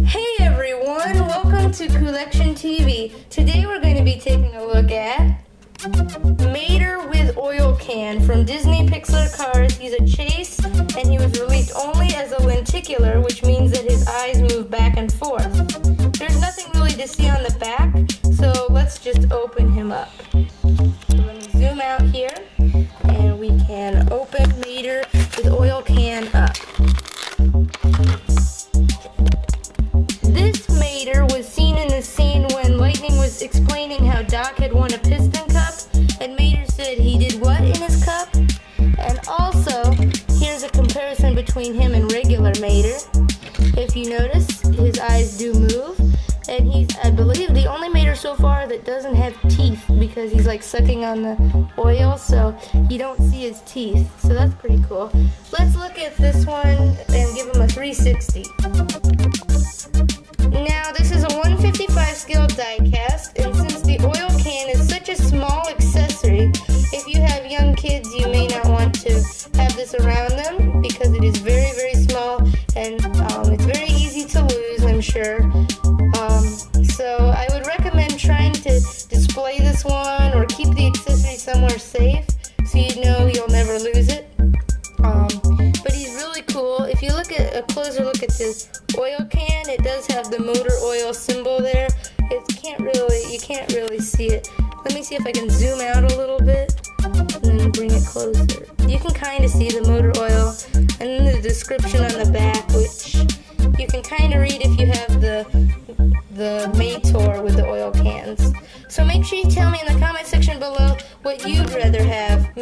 Hey everyone, welcome to Collection TV. Today we're going to be taking a look at Mater with Oil Can from Disney Pixar Cars. He's a chase and he was released only as a lenticular, which means that his eyes move back and forth. There's nothing really to see on the back, so let's just open him up. So let me zoom out here and we can open Mater with Oil Can up. This Mater was seen in the scene when Lightning was explaining how Doc had won a piston cup, and Mater said he did what in his cup? And also, here's a comparison between him and regular Mater. If you notice, his eyes do move, and he's, I believe, the only Mater so far that doesn't have teeth, because he's like sucking on the oil, so you don't see his teeth. So that's pretty cool. Let's look at this one and give him a 360. Now, this is a 155 scale die cast, and since the oil can is such a small accessory, if you have young kids, you may not want to have this around them because it is very, very small, and it's very easy to lose, I'm sure. So I would recommend trying to display this one or keep the accessory somewhere safe so you know you'll never lose it. But he's really cool. If you look at a closer look at this oil can, it does have the motor oil symbol there. You can't really see it. Let me see if I can zoom out a little bit and then bring it closer. You can kind of see the motor oil and then the description on the back, which you can kind of read if you have the Mater with the oil cans. So make sure you tell me in the comment section below what you'd rather have,